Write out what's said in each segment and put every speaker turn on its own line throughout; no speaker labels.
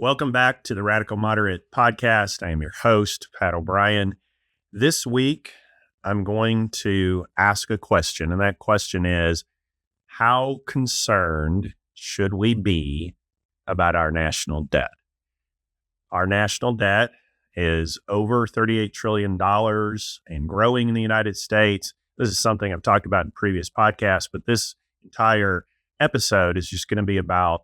Welcome back to the Radical Moderate podcast. I am your host, Pat O'Brien. This week, I'm going to ask a question, and that question is, how concerned should we be about our national debt? Our national debt is over $38 trillion and growing in the United States. This is something I've talked about in previous podcasts, but this entire episode is just going to be about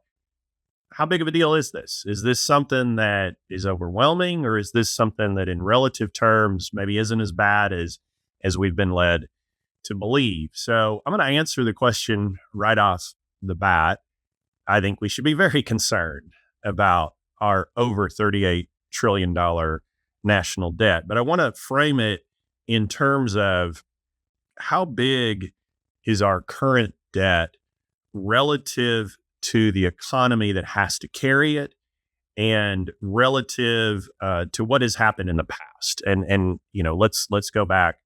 how big of a deal is this? Is this something that is overwhelming, or is this something that in relative terms maybe isn't as bad as we've been led to believe? So I'm going to answer the question right off the bat. I think we should be very concerned about our over $38 trillion national debt. But I want to frame it in terms of how big is our current debt relative to the economy that has to carry it, and relative to what has happened in the past. And let's go back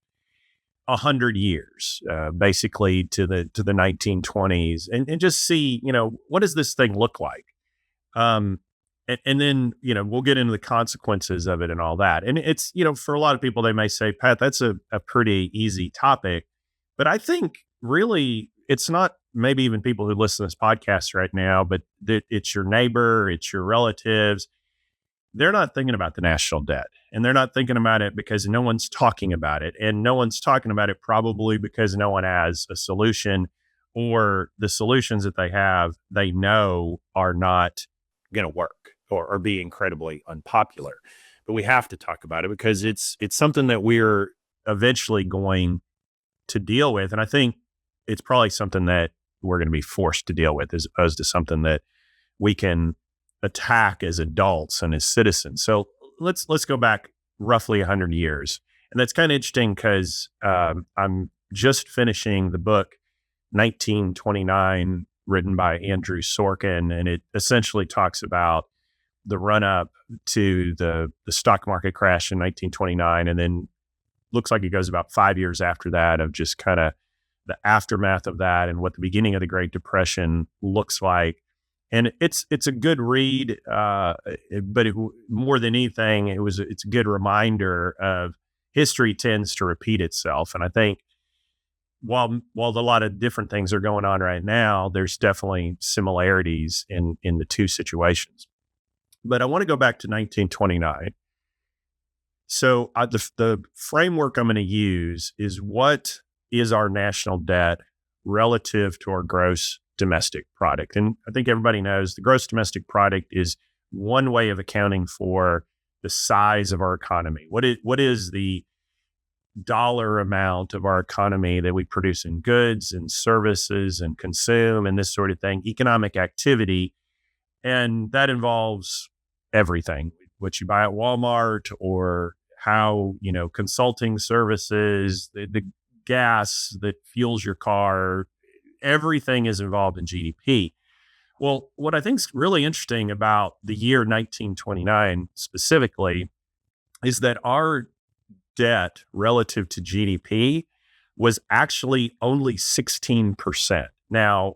100 years, basically to the 1920s, and just see, what does this thing look like? And then, we'll get into the consequences of it and all that. And it's, for a lot of people, they may say, Pat, that's a pretty easy topic. But I think really it's not maybe even people who listen to this podcast right now, but it's your neighbor, it's your relatives. They're not thinking about the national debt, and they're not thinking about it because no one's talking about it. And no one's talking about it probably because no one has a solution, or the solutions that they have, they know are not going to work or be incredibly unpopular. But we have to talk about it because it's something that we're eventually going to deal with. And I think it's probably something that we're going to be forced to deal with, as opposed to something that we can attack as adults and as citizens. So let's go back roughly 100 years. And that's kind of interesting because I'm just finishing the book 1929, written by Andrew Sorkin, and it essentially talks about the run-up to the stock market crash in 1929, and then looks like it goes about 5 years after that of just kind of the aftermath of that and what the beginning of the Great Depression looks like. And it's a good read, but more than anything, it's a good reminder of history tends to repeat itself. And I think while a lot of different things are going on right now, there's definitely similarities in the two situations. But I want to go back to 1929. So the framework I'm going to use is, what is our national debt relative to our gross domestic product? And I think everybody knows the gross domestic product is one way of accounting for the size of our economy. What is the dollar amount of our economy that we produce in goods and services and consume and this sort of thing, economic activity. And that involves everything, what you buy at Walmart, or how, consulting services, the gas that fuels your car, everything is involved in GDP. Well, what I think is really interesting about the year 1929 specifically is that our debt relative to GDP was actually only 16%. Now,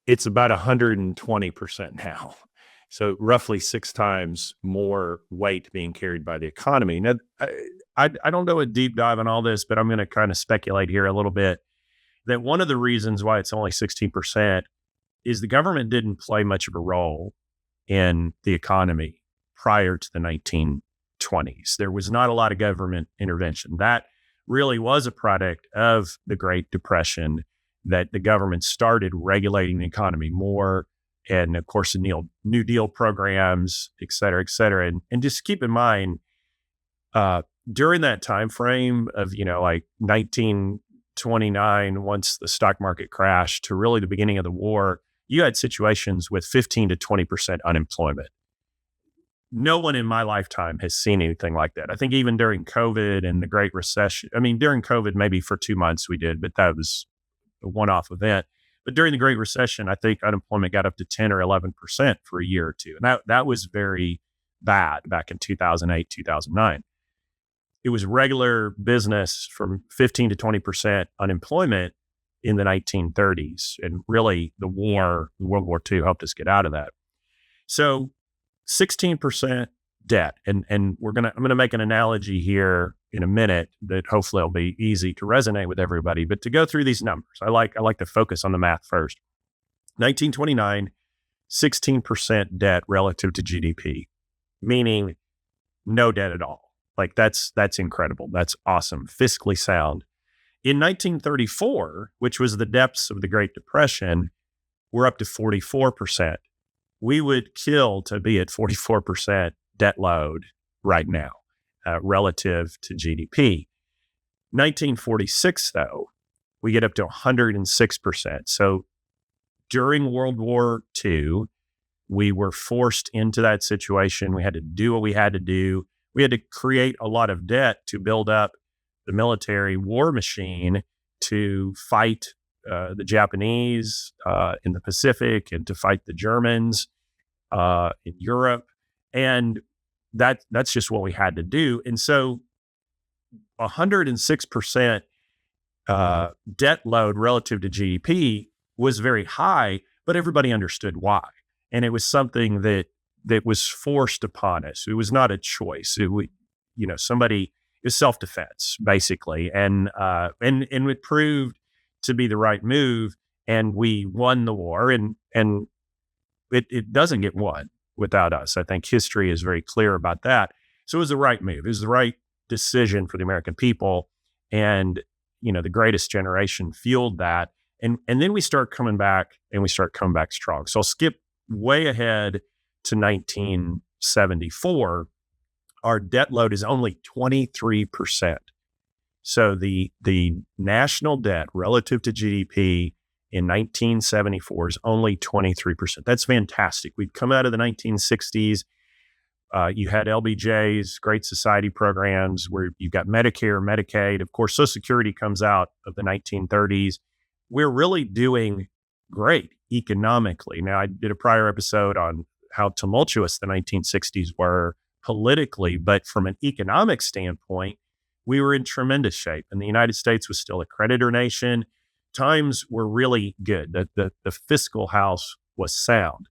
it's about 120% now. So roughly 6 times more weight being carried by the economy. Now, I don't know a deep dive on all this, but I'm going to kind of speculate here a little bit that one of the reasons why it's only 16% is the government didn't play much of a role in the economy prior to the 1920s. There was not a lot of government intervention. That really was a product of the Great Depression, that the government started regulating the economy more. And of course, the New Deal programs, et cetera, et cetera. And just keep in mind, during that time frame of, like 1929, once the stock market crashed, to really the beginning of the war, you had situations with 15 to 20% unemployment. No one in my lifetime has seen anything like that. I think even during COVID and the Great Recession, during COVID, maybe for 2 months we did, but that was a one-off event. But during the Great Recession, I think unemployment got up to 10 or 11% for a year or two. And that was very bad back in 2008, 2009. It was regular business from 15 to 20% unemployment in the 1930s. And really, World War II helped us get out of that. So 16% debt. And I'm gonna make an analogy here in a minute that hopefully will be easy to resonate with everybody. But to go through these numbers, I like to focus on the math first. 1929, 16% debt relative to GDP, meaning no debt at all. Like that's incredible. That's awesome. Fiscally sound. In 1934, which was the depths of the Great Depression, we're up to 44%. We would kill to be at 44% debt load right now relative to GDP. 1946, though, we get up to 106%. So during World War II, we were forced into that situation. We had to do what we had to do. We had to create a lot of debt to build up the military war machine to fight the Japanese in the Pacific and to fight the Germans in Europe. And that's just what we had to do. And so 106% debt load relative to GDP was very high, but everybody understood why. And it was something that was forced upon us. It was not a choice. Somebody is self-defense basically, and it proved to be the right move. And we won the war, and it doesn't get won without us. I think history is very clear about that. So it was the right move. It was the right decision for the American people, and the greatest generation fueled that. And then we start coming back, and we start coming back strong. So I'll skip way ahead to 1974. Our debt load is only 23%. So the national debt relative to GDP in 1974 is only 23%. That's fantastic. We've come out of the 1960s. You had LBJ's, Great Society programs, where you've got Medicare, Medicaid. Of course, Social Security comes out of the 1930s. We're really doing great economically. Now, I did a prior episode on how tumultuous the 1960s were politically, but from an economic standpoint, we were in tremendous shape. And the United States was still a creditor nation. Times were really good. The fiscal house was sound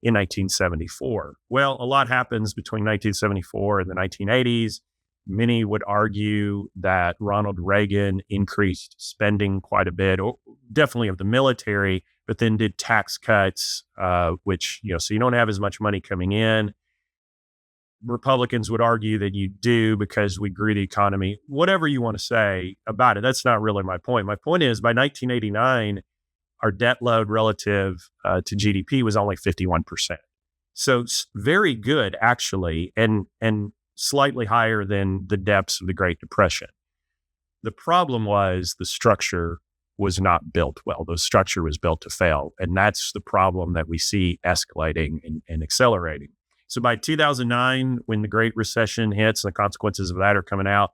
in 1974. Well, a lot happens between 1974 and the 1980s. Many would argue that Ronald Reagan increased spending quite a bit, or definitely of the military, but then did tax cuts, which, so you don't have as much money coming in. Republicans would argue that you do because we grew the economy. Whatever you want to say about it, that's not really my point. My point is, by 1989, our debt load relative to GDP was only 51%. So very good, actually, and slightly higher than the depths of the Great Depression. The problem was the structure was not built well. The structure was built to fail. And that's the problem that we see escalating and accelerating. So by 2009, when the Great Recession hits, and the consequences of that are coming out,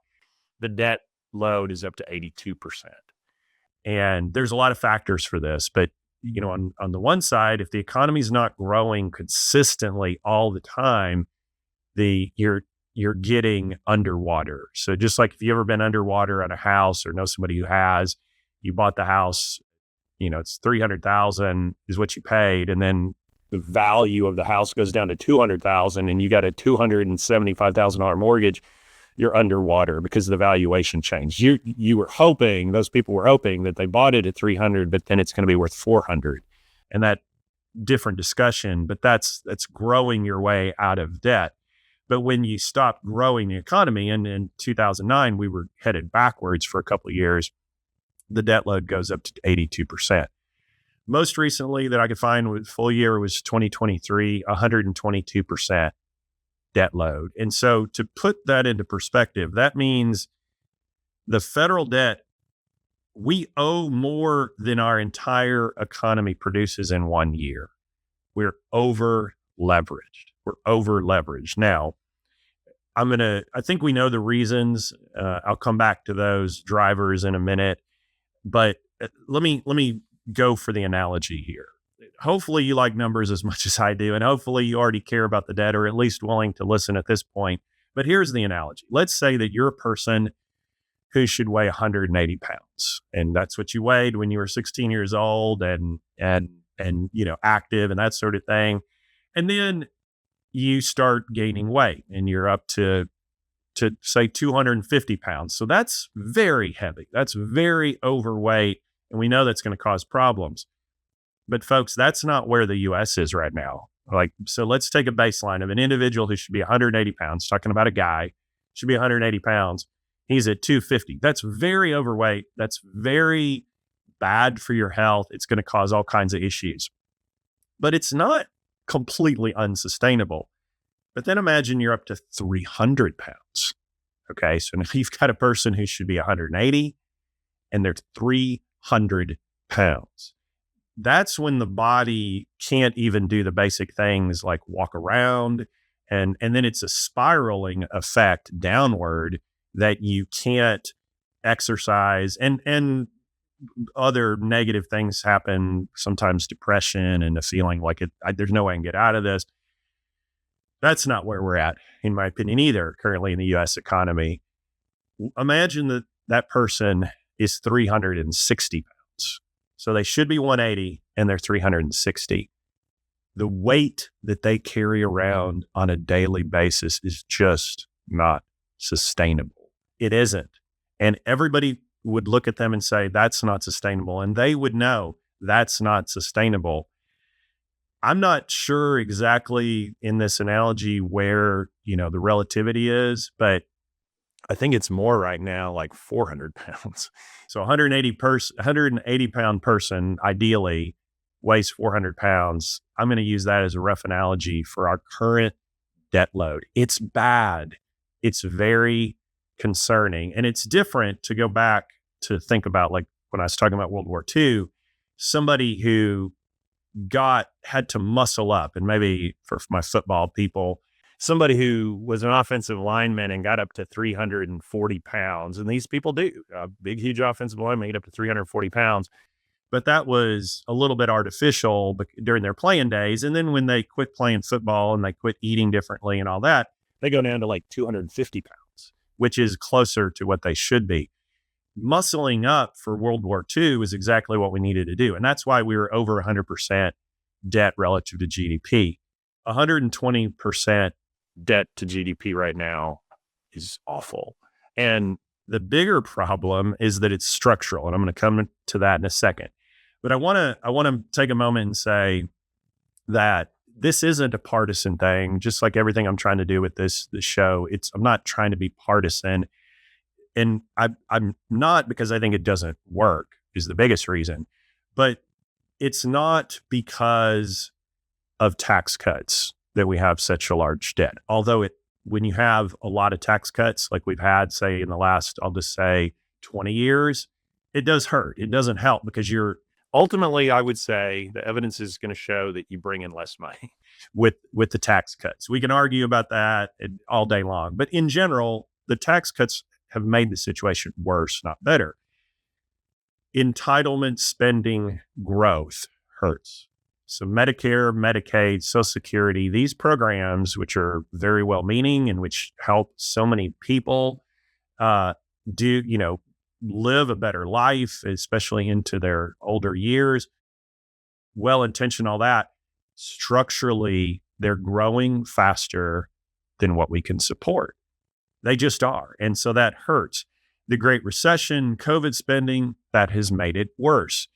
the debt load is up to 82%. And there's a lot of factors for this, but on the one side, if the economy is not growing consistently all the time, you're getting underwater. So just like if you've ever been underwater on a house or know somebody who has, you bought the house, it's $300,000 is what you paid, and then the value of the house goes down to $200,000, and you got a $275,000 mortgage. You're underwater because the valuation changed. You were hoping, those people were hoping that they bought it at 300, but then it's going to be worth 400, and that different discussion. But that's growing your way out of debt. But when you stop growing the economy, and in 2009 we were headed backwards for a couple of years, the debt load goes up to 82%. Most recently that I could find with full year was 2023, 122% debt load. And so to put that into perspective, that means the federal debt, we owe more than our entire economy produces in 1 year. We're over leveraged. Now, I think we know the reasons. I'll come back to those drivers in a minute, but let me go for the analogy here. Hopefully you like numbers as much as I do, and hopefully you already care about the debt, or at least willing to listen at this point. But here's the analogy. Let's say that you're a person who should weigh 180 pounds, and that's what you weighed when you were 16 years old and active and that sort of thing. And then you start gaining weight and you're up to say 250 pounds. So that's very heavy. That's very overweight. And we know that's going to cause problems. But folks, that's not where the US is right now. Like, so let's take a baseline of an individual who should be 180 pounds, talking about a guy, should be 180 pounds. He's at 250. That's very overweight. That's very bad for your health. It's going to cause all kinds of issues. But it's not completely unsustainable. But then imagine you're up to 300 pounds. Okay. So now you've got a person who should be 180 and they're 300 pounds. That's when the body can't even do the basic things like walk around. And then it's a spiraling effect downward that you can't exercise, and other negative things happen, sometimes depression and a feeling like there's no way I can get out of this. That's not where we're at, in my opinion, either currently in the US economy. Imagine that person is 360 pounds. So they should be 180 and they're 360. The weight that they carry around on a daily basis is just not sustainable. It isn't. And everybody would look at them and say, that's not sustainable. And they would know that's not sustainable. I'm not sure exactly in this analogy where, the relativity is, but I think it's more right now, like 400 pounds. So 180 pound person, ideally weighs 400 pounds. I'm going to use that as a rough analogy for our current debt load. It's bad. It's very concerning. And it's different to go back to think about, like when I was talking about World War II, somebody who had to muscle up, and maybe for my football people, somebody who was an offensive lineman and got up to 340 pounds. And these people do. A big, huge offensive lineman get up to 340 pounds. But that was a little bit artificial during their playing days. And then when they quit playing football and they quit eating differently and all that, they go down to like 250 pounds, which is closer to what they should be. Muscling up for World War II is exactly what we needed to do. And that's why we were over 100% debt relative to GDP. 120% debt to GDP right now is awful. And the bigger problem is that it's structural. And I'm going to come to that in a second. But I want to take a moment and say that this isn't a partisan thing, just like everything I'm trying to do with this show. I'm not trying to be partisan. And I'm not, because I think it doesn't work is the biggest reason. But it's not because of tax cuts that we have such a large debt. Although when you have a lot of tax cuts, like we've had, say, in the last, I'll just say 20 years, it does hurt. It doesn't help because ultimately, I would say the evidence is going to show that you bring in less money with the tax cuts. We can argue about that all day long. But in general, the tax cuts have made the situation worse, not better. Entitlement spending growth hurts. So Medicare, Medicaid, Social Security, these programs, which are very well-meaning and which help so many people live a better life, especially into their older years, well-intentioned, all that, structurally, they're growing faster than what we can support. They just are. And so that hurts. The Great Recession, COVID spending, that has made it worse.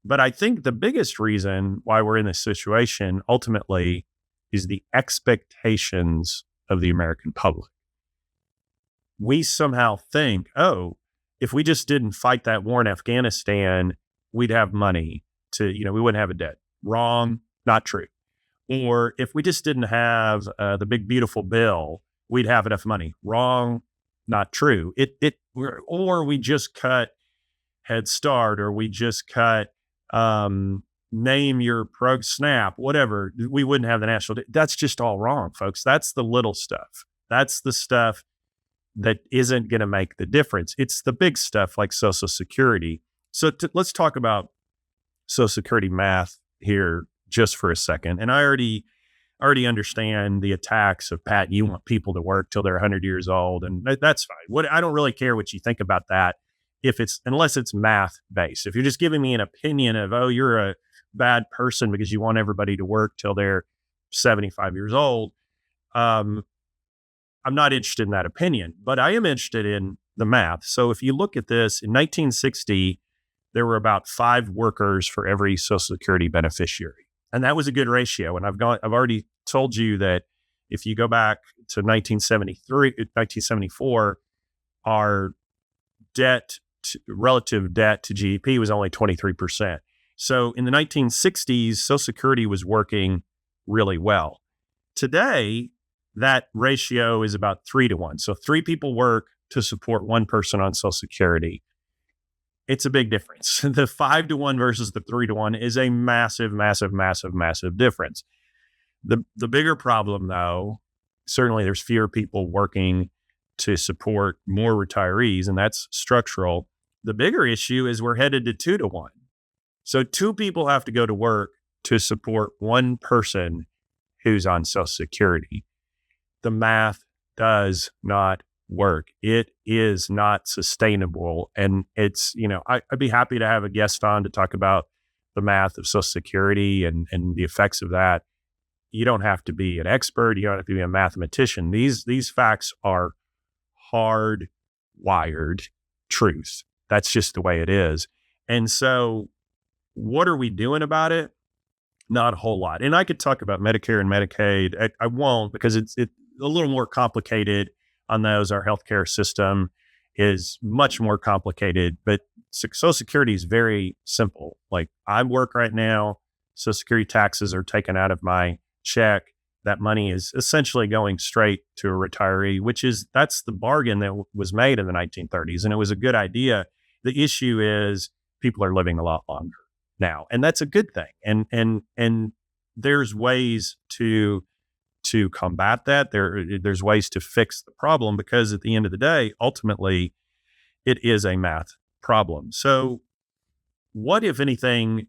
But I think the biggest reason why we're in this situation ultimately is the expectations of the American public. We somehow think, if we just didn't fight that war in Afghanistan, we'd have money we wouldn't have a debt. Wrong, not true. Or if we just didn't have the big, beautiful bill, we'd have enough money. Wrong, not true. Or we just cut Head Start, or we just cut name your SNAP, whatever. We wouldn't have the national debt. That's just all wrong, folks. That's the little stuff. That's the stuff that isn't going to make the difference. It's the big stuff like Social Security. So let's talk about Social Security math here just for a second. And I already understand the attacks of, Pat, you want people to work till they're 100 years old, and that's fine. I don't really care what you think about that unless it's math based. If you're just giving me an opinion of, you're a bad person because you want everybody to work till they're 75 years old, I'm not interested in that opinion, but I am interested in the math. So if you look at this, in 1960, there were about 5 workers for every Social Security beneficiary. And that was a good ratio. And I've already told you that if you go back to 1974, our relative debt to GDP was only 23%. So in the 1960s, Social Security was working really well. Today, that ratio is about 3-to-1. So 3 people work to support 1 person on Social Security. It's a big difference. The 5-to-1 versus the 3-to-1 is a massive, massive, massive, massive difference. The bigger problem, though, certainly there's fewer people working to support more retirees, and that's structural. The bigger issue is we're headed to 2-to-1. So 2 people have to go to work to support 1 person who's on Social Security. The math does not work. It is not sustainable. And it's, I'd be happy to have a guest on to talk about the math of Social Security and the effects of that. You don't have to be an expert. You don't have to be a mathematician. These facts are hardwired truth. That's just the way it is. And so what are we doing about it? Not a whole lot. And I could talk about Medicare and Medicaid. I won't, because it's a little more complicated on those. Our healthcare system is much more complicated, but Social Security is very simple. Like, I work right now, Social Security taxes are taken out of my check. That money is essentially going straight to a retiree, that's the bargain that was made in the 1930s. And it was a good idea. The issue is people are living a lot longer now, and that's a good thing. And there's ways to combat that. There's ways to fix the problem, because at the end of the day, ultimately, it is a math problem. So what, if anything,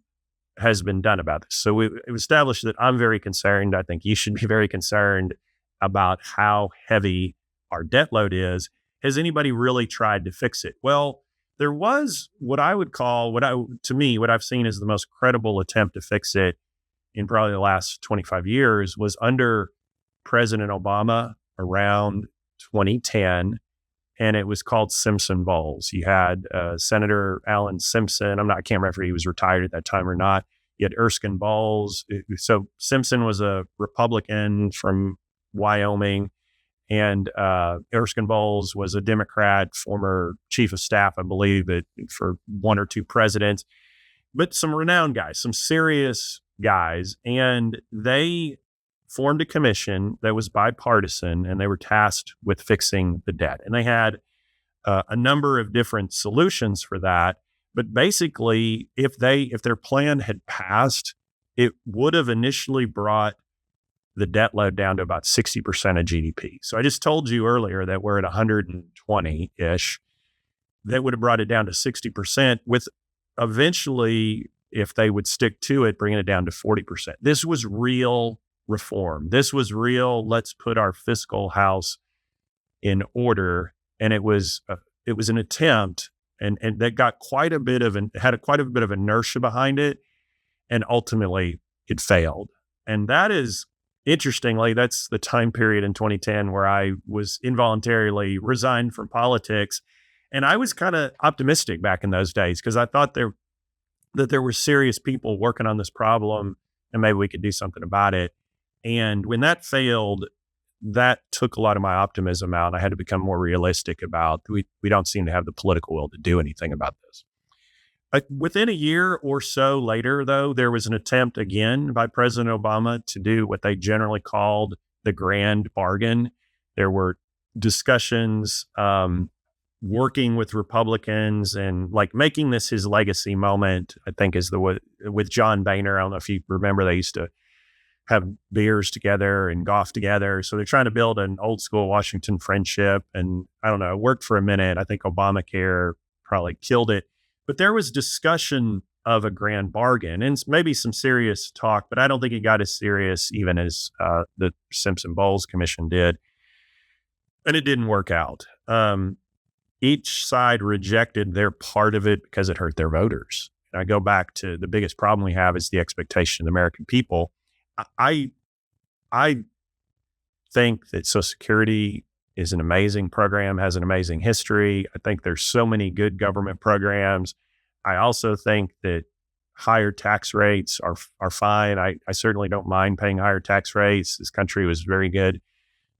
has been done about this? So we established that I'm very concerned. I think you should be very concerned about how heavy our debt load is. Has anybody really tried to fix it? Well, there was what I would call, what I've seen as the most credible attempt to fix it in probably the last 25 years, was under President Obama around 2010. And it was called Simpson-Bowles. You had Senator Alan Simpson. I can't remember if he was retired at that time or not. You had Erskine Bowles. So Simpson was a Republican from Wyoming, and Erskine Bowles was a Democrat, former chief of staff, I believe, for 1 or 2 presidents. But some renowned guys, some serious guys, and they formed a commission that was bipartisan, and they were tasked with fixing the debt. And they had a number of different solutions for that. But basically, if their plan had passed, it would have initially brought the debt load down to about 60% of GDP. So I just told you earlier that we're at 120-ish. That would have brought it down to 60%, with eventually, if they would stick to it, bringing it down to 40%. This was real reform. This was real, let's put our fiscal house in order. And it was an attempt, and that got had quite a bit of inertia behind it, and ultimately it failed. And that is, interestingly, that's the time period in 2010 where I was involuntarily resigned from politics. And I was kind of optimistic back in those days, because I thought that there were serious people working on this problem, and maybe we could do something about it. And when that failed, that took a lot of my optimism out. I had to become more realistic about, we don't seem to have the political will to do anything about this. Within a year or so later, though, there was an attempt again by President Obama to do what they generally called the grand bargain. There were discussions working with Republicans and making this his legacy moment, I think, is with John Boehner. I don't know if you remember, they used to have beers together and golf together. So they're trying to build an old school Washington friendship. And I don't know, it worked for a minute. I think Obamacare probably killed it. But there was discussion of a grand bargain and maybe some serious talk, but I don't think it got as serious even as the Simpson-Bowles Commission did. And it didn't work out. Each side rejected their part of it because it hurt their voters. And I go back to the biggest problem we have is the expectation of the American people. I think that Social Security is an amazing program, has an amazing history. I think there's so many good government programs. I also think that higher tax rates are fine. I certainly don't mind paying higher tax rates. This country was very good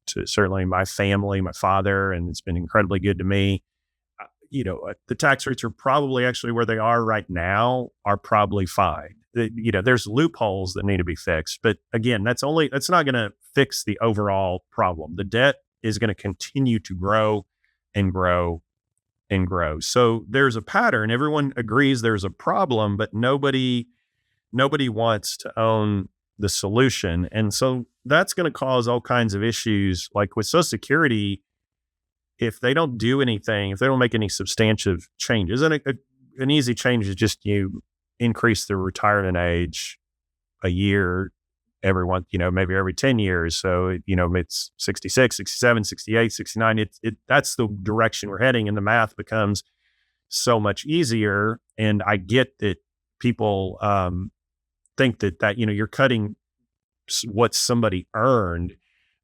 to certainly my family, my father, and it's been incredibly good to me. The tax rates are probably actually where they are right now are probably fine. There's loopholes that need to be fixed, but again, that's not going to fix the overall problem. The debt is going to continue to grow and grow and grow. So there's a pattern. Everyone agrees there's a problem, but nobody wants to own the solution. And so that's going to cause all kinds of issues. Like with Social Security, if they don't do anything, if they don't make any substantive changes, and an easy change is just you increase the retirement age a year every one, maybe every 10 years. So, it's 66, 67, 68, 69. That's the direction we're heading. And the math becomes so much easier. And I get that people think that, you're cutting what somebody earned,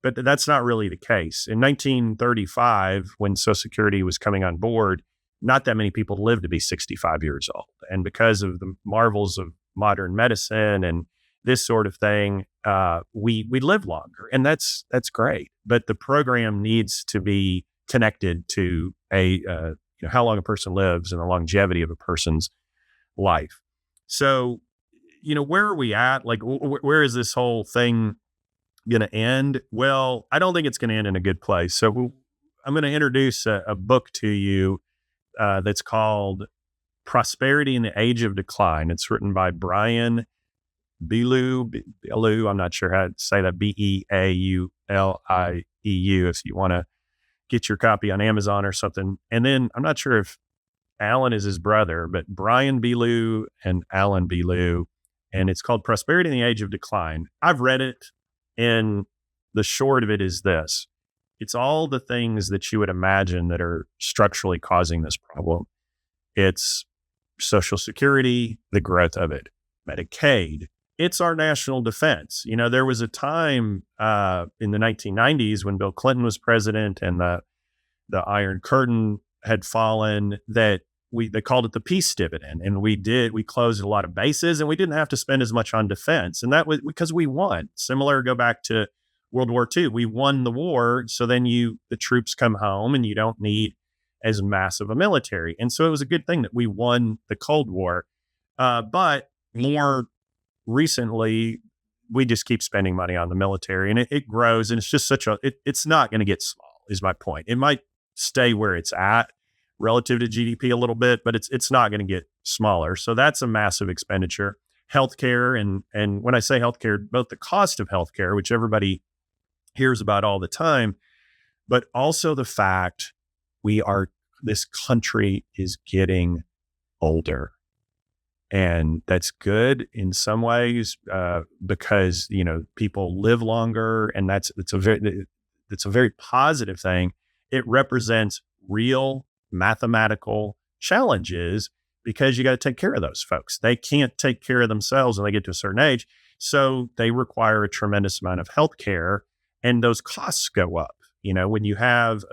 but that's not really the case. In 1935, when Social Security was coming on board, not that many people lived to be 65 years old. And because of the marvels of modern medicine and this sort of thing, we live longer, and that's great. But the program needs to be connected to how long a person lives and the longevity of a person's life. So, where are we at? Like, where is this whole thing going to end? Well, I don't think it's going to end in a good place. So I'm going to introduce a book to you that's called Prosperity in the Age of Decline. It's written by Brian Beilu. I'm not sure how to say that. Beaulieu. If you want to get your copy on Amazon or something. And then I'm not sure if Alan is his brother, but Brian Beilu and Alan Beilu. And it's called Prosperity in the Age of Decline. I've read it, and the short of it is this. It's all the things that you would imagine that are structurally causing this problem. It's Social Security, the growth of it, Medicaid. It's our national defense. There was a time in the 1990s when Bill Clinton was president and the Iron Curtain had fallen that they called it the peace dividend. And we closed a lot of bases, and we didn't have to spend as much on defense. And that was because we won. Similar, go back to World War II. We won the war. So then the troops come home and you don't need as massive a military. And so it was a good thing that we won the Cold War. But more recently, we just keep spending money on the military, and it grows, and it's just it's not going to get small, is my point. It might stay where it's at relative to GDP a little bit, but it's not going to get smaller. So that's a massive expenditure. Healthcare, and when I say healthcare, both the cost of healthcare, which everybody hears about all the time, but also the fact this country is getting older. And that's good in some ways because, people live longer, and it's a very positive thing. It represents real mathematical challenges because you got to take care of those folks. They can't take care of themselves when they get to a certain age. So they require a tremendous amount of health care, and those costs go up, when you have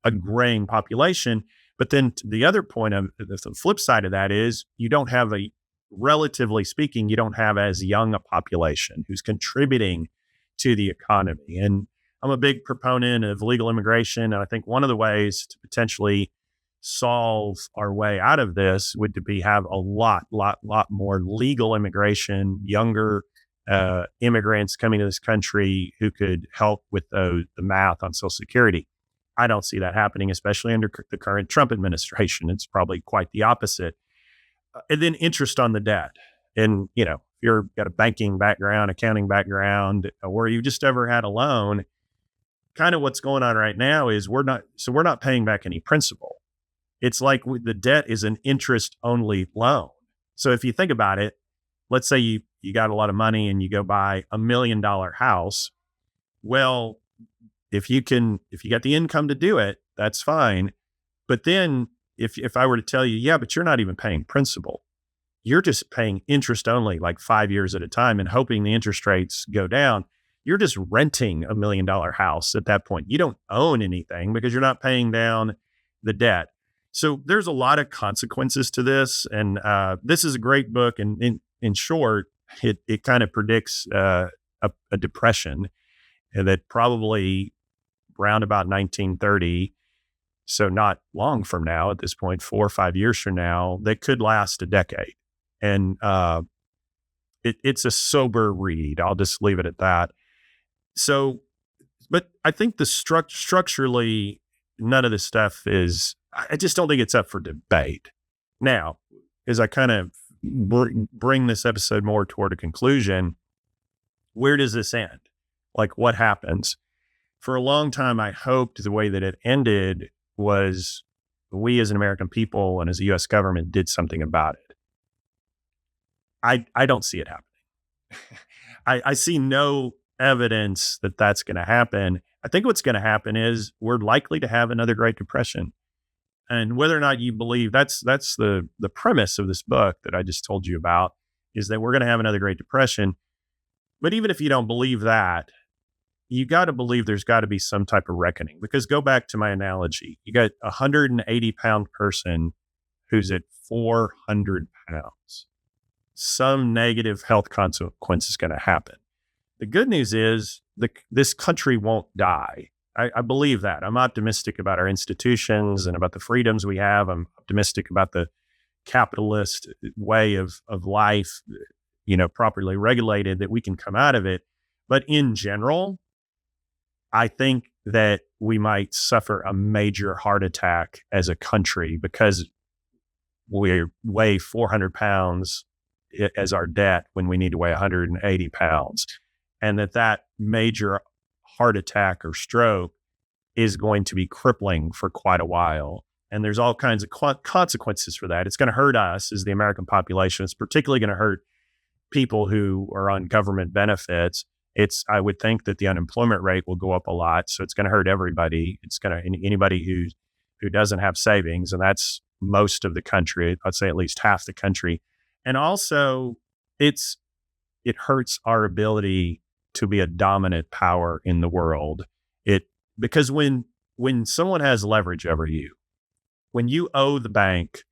a graying population. But then the other point of the flip side of that is relatively speaking, you don't have as young a population who's contributing to the economy. And I'm a big proponent of legal immigration. And I think one of the ways to potentially solve our way out of this would to have a lot more legal immigration, younger immigrants coming to this country who could help with the math on Social Security. I don't see that happening, especially under the current Trump administration. It's probably quite the opposite. And then interest on the debt. And, if you've got a banking background, accounting background, or you just ever had a loan, kind of what's going on right now is we're not paying back any principal. It's like the debt is an interest-only loan. So if you think about it, let's say you got a lot of money and you go buy $1 million house. Well, if you got the income to do it, that's fine. But then if I were to tell you, yeah, but you're not even paying principal, you're just paying interest only, like 5 years at a time, and hoping the interest rates go down, you're just renting $1 million house at that point. You don't own anything because you're not paying down the debt. So there's a lot of consequences to this. And this is a great book. And in short, it kind of predicts a depression that probably around about 1930, so not long from now at this point, 4 or 5 years from now, that could last a decade. And it's a sober read. I'll just leave it at that. So, but I think the structurally, none of this stuff I just don't think it's up for debate. Now, as I kind of bring this episode more toward a conclusion, where does this end? Like, what happens? For a long time, I hoped the way that it ended was we as an American people and as a U.S. government did something about it. I don't see it happening. I see no evidence that that's going to happen. I think what's going to happen is we're likely to have another Great Depression. And whether or not you believe that's the premise of this book that I just told you about, is that we're going to have another Great Depression. But even if you don't believe that, you got to believe there's got to be some type of reckoning. Because go back to my analogy, you got a 180-pound person who's at 400 pounds. Some negative health consequence is going to happen. The good news is this country won't die. I believe that. I'm optimistic about our institutions and about the freedoms we have. I'm optimistic about the capitalist way of life, properly regulated, that we can come out of it. But in general, I think that we might suffer a major heart attack as a country because we weigh 400 pounds as our debt when we need to weigh 180 pounds. And that major heart attack or stroke is going to be crippling for quite a while. And there's all kinds of consequences for that. It's going to hurt us as the American population. It's particularly going to hurt people who are on government benefits. I would think that the unemployment rate will go up a lot. So it's going to hurt everybody. It's going to, anybody who doesn't have savings, and that's most of the country. I'd say at least half the country. And also it hurts our ability to be a dominant power in the world. Because when someone has leverage over you, when you owe the bank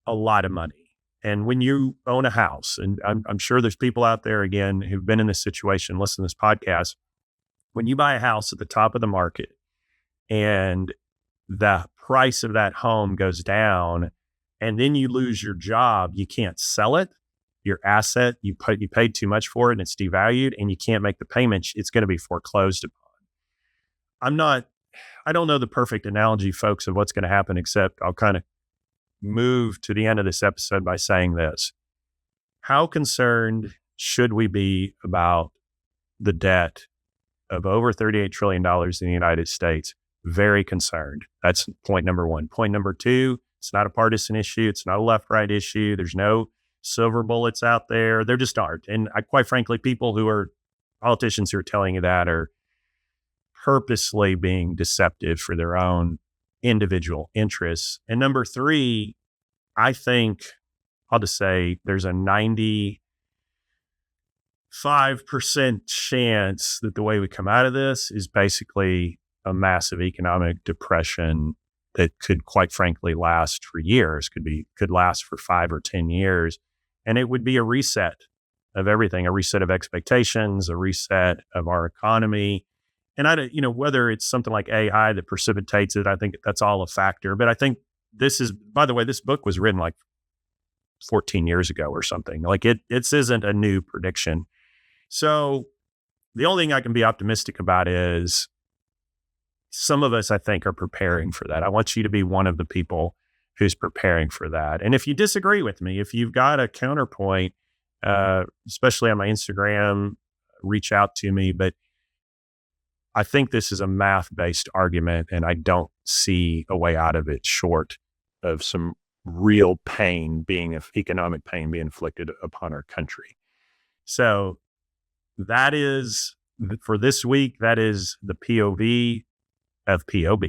a lot of money, and when you own a house, and I'm sure there's people out there, again, who've been in this situation, listen to this podcast, when you buy a house at the top of the market and the price of that home goes down, and then you lose your job, you can't sell it, your asset, you paid too much for it and it's devalued and you can't make the payments, it's going to be foreclosed upon. I don't know the perfect analogy, folks, of what's going to happen, except I'll kind of move to the end of this episode by saying this. How concerned should we be about the debt of over $38 trillion in the United States? Very concerned. That's point number one. Point number two, it's not a partisan issue. It's not a left-right issue. There's no silver bullets out there. There just aren't. And quite frankly, politicians who are telling you that are purposely being deceptive for their own individual interests. And number three, I think I'll just say there's a 95% chance that the way we come out of this is basically a massive economic depression that could, quite frankly, last for years, could last for 5 or 10 years. And it would be a reset of everything, a reset of expectations, a reset of our economy. And whether it's something like AI that precipitates it, I think that's all a factor. But I think by the way, this book was written like 14 years ago or something. Like it isn't a new prediction. So the only thing I can be optimistic about is some of us, I think, are preparing for that. I want you to be one of the people who's preparing for that. And if you disagree with me, if you've got a counterpoint, especially on my Instagram, reach out to me. But I think this is a math-based argument, and I don't see a way out of it short of some real economic pain being inflicted upon our country. So that is, for this week, that is the POV of POB.